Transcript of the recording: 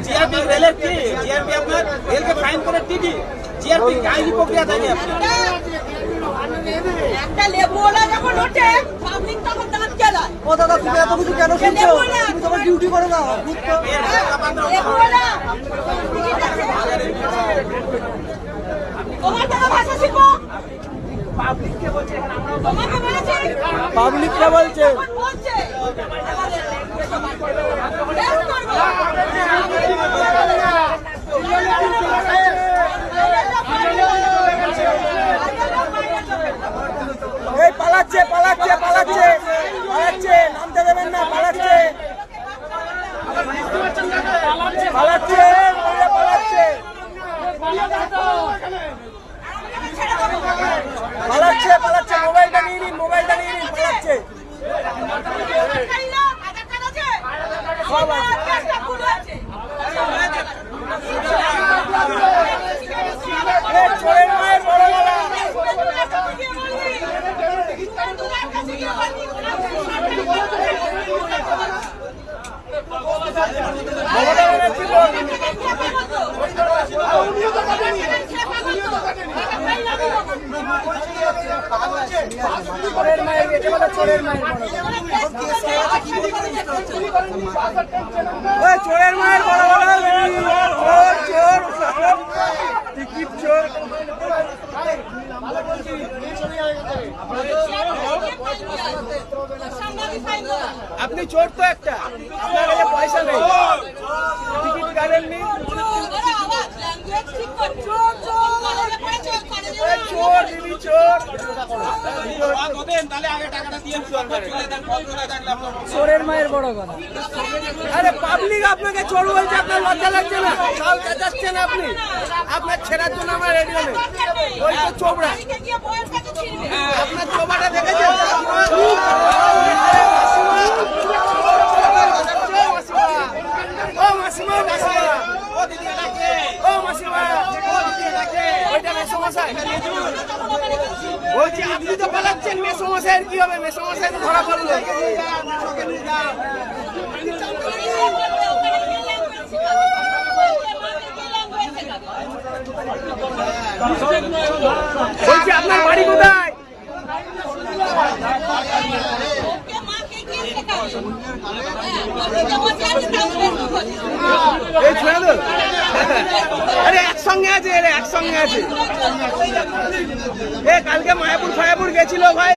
GRP রেলের কি GRP আপনার রেলকে ফাইন করে টিটি জিআরপি আইনি প্রক্রিয়া থাকে একটা লেবুওয়ালা যখন ওঠে পাবলিক তখন দাঁত জ্বালায়। ও দাদা তুমি এত কিছু কেন শুনছো? তুমি তোমার ডিউটি করে দাও। লেবুওয়ালা তোমার টাকা ভাষা শিখো। পাবলিককে বলছে এখানে আমরা তোমাকে বলেছে পাবলিকরা বলছে বলছে এই পালাচ্ছে পালাচ্ছে পালাচ্ছে পালাচ্ছে, নামতে দেবেন না, পালাচ্ছে পালাচ্ছে পালাচ্ছে পালাচ্ছে পালাচ্ছে, মোবাইলটা নিয়ে নিন, মোবাইলটা নিয়ে নিন, পালাচ্ছে সব চোরের মায়ের বড় গলা। চোরের মায়ের এটা বলে চোরের মায়ের চোরের মায়ের বড় বড় চোর চোর টিকিট চোর। আপনি চোর তো একটা, আপনার কাছে পয়সা নেই, টিকিট কাটেননি, চোর দিদি চোর। চোরের মায়ের বড় কথা। আরে পাবলিক আপনাকে চোর বলছে, আপনার লজ্জা লাগছে না? সব চেঁচাচ্ছেন আপনি, আপনার ছেড়ার জন্য আমার রেডিও নেই। ওই তো চোবড়া, আপনার চোবাটা দেখেছেন? ও মাসিমা ও দিদি ও মাসিমা ওইটা মেসমশাই বলছি, আপনি তো পালাচ্ছেন, মেসমশাইয়ের কি হবে? মেসমশাই তো ধরা পড়লো। বলছি আপনার বাড়ি কোথায়? এই ছেড়ে দো, আরে একসঙ্গে আছে, একসঙ্গে আছে। কালকে মায়াপুর ফায়াপুর গেছিল ভাই।